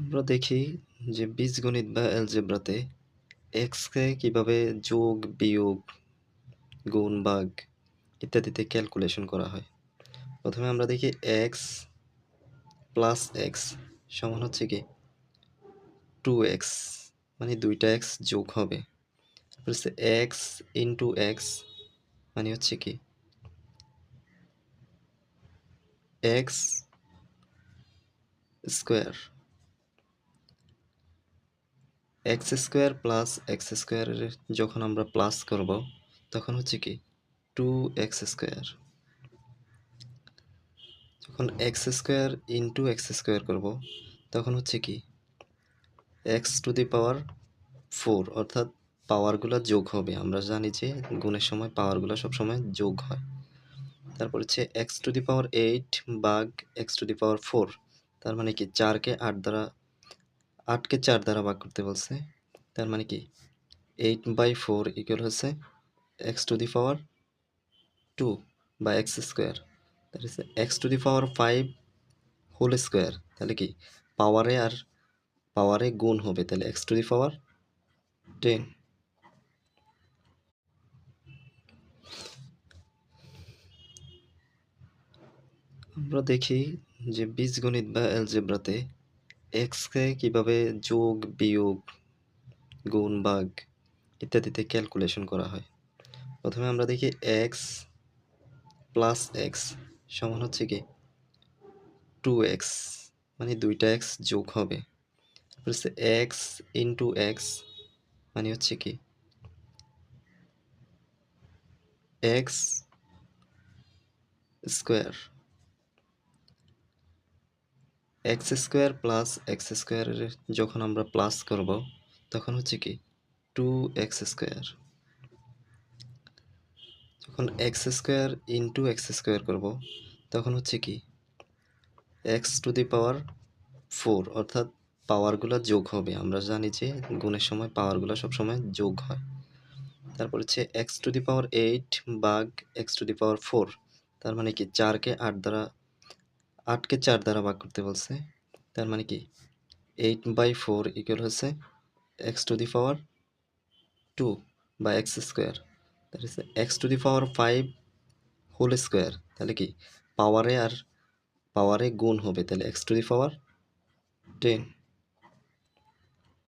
আমরা দেখি যে বীজগণিত বা অ্যালজেব্রাতে এক্সকে কিভাবে যোগ, বিয়োগ, গুণ, ভাগ ইত্যাদিতে ক্যালকুলেশন করা হয়। প্রথমে আমরা দেখি এক্স প্লাস এক্স সমান হচ্ছে কি 2x, মানে দুইটা এক্স যোগ হবে। তারপর হচ্ছে এক্স ইন্টু এক্স মানে হচ্ছে কি x square. X square plus x স্কোয়ারের যখন আমরা প্লাস করব তখন হচ্ছে কি 2x স্কোয়ার। যখন x square into x square করবো তখন হচ্ছে কি এক্স টু দি পাওয়ার 4, অর্থাৎ পাওয়ারগুলো যোগ হবে। আমরা জানি যে গুণের সময় পাওয়ারগুলো সবসময় যোগ হয়। তারপর হচ্ছে এক্স টু দি পাওয়ার 8 ভাগ এক্স টু দি পাওয়ার 4, তার মানে কি 4কে 4 দ্বারা ভাগ করতে বলছে। তার মানে কি 8/4 ইকুয়াল হচ্ছে এক্স টু দি পাওয়ার 2 বা এক্স স্কোয়ার। তার হচ্ছে X to the power 5 whole square, তাহলে কি পাওয়ারে গুণ হবে, তাহলে এক্স টু দি পাওয়ার 10। আমরা দেখি যে বীজগণিত বা অ্যালজেব্রাতে এক্সকে কিভাবে যোগ, বিয়োগ, গুণ, ভাগ ইত্যাদিতে ক্যালকুলেশন করা হয়। প্রথমে আমরা দেখি এক্স প্লাস এক্স সমান হচ্ছে কি 2x, মানে দুইটা এক্স যোগ হবে। তারপর হচ্ছে এক্স ইন্টু এক্স মানে হচ্ছে কি x square. X square plus x স্কোয়ারের যখন আমরা প্লাস করব তখন হচ্ছে কি 2x স্কোয়ার। যখন x square into x square করব তখন হচ্ছে কি এক্স টু দি পাওয়ার 4, অর্থাৎ পাওয়ারগুলো যোগ হবে। আমরা জানি যে গুণের সময় পাওয়ারগুলো সবসময় যোগ হয়। তারপর হচ্ছে এক্স টু দি পাওয়ার 8 ভাগ এক্স টু দি পাওয়ার 4, তার মানে কি 8কে 4 দ্বারা ভাগ করতে বলছে। তার মানে কি 8/4 ইকুয়াল হচ্ছে এক্স টু দি পাওয়ার 2 বা X square. That is X to the power 5 whole square, তাহলে কি পাওয়ারে গুণ হবে, তাহলে এক্স টু দি পাওয়ার 10।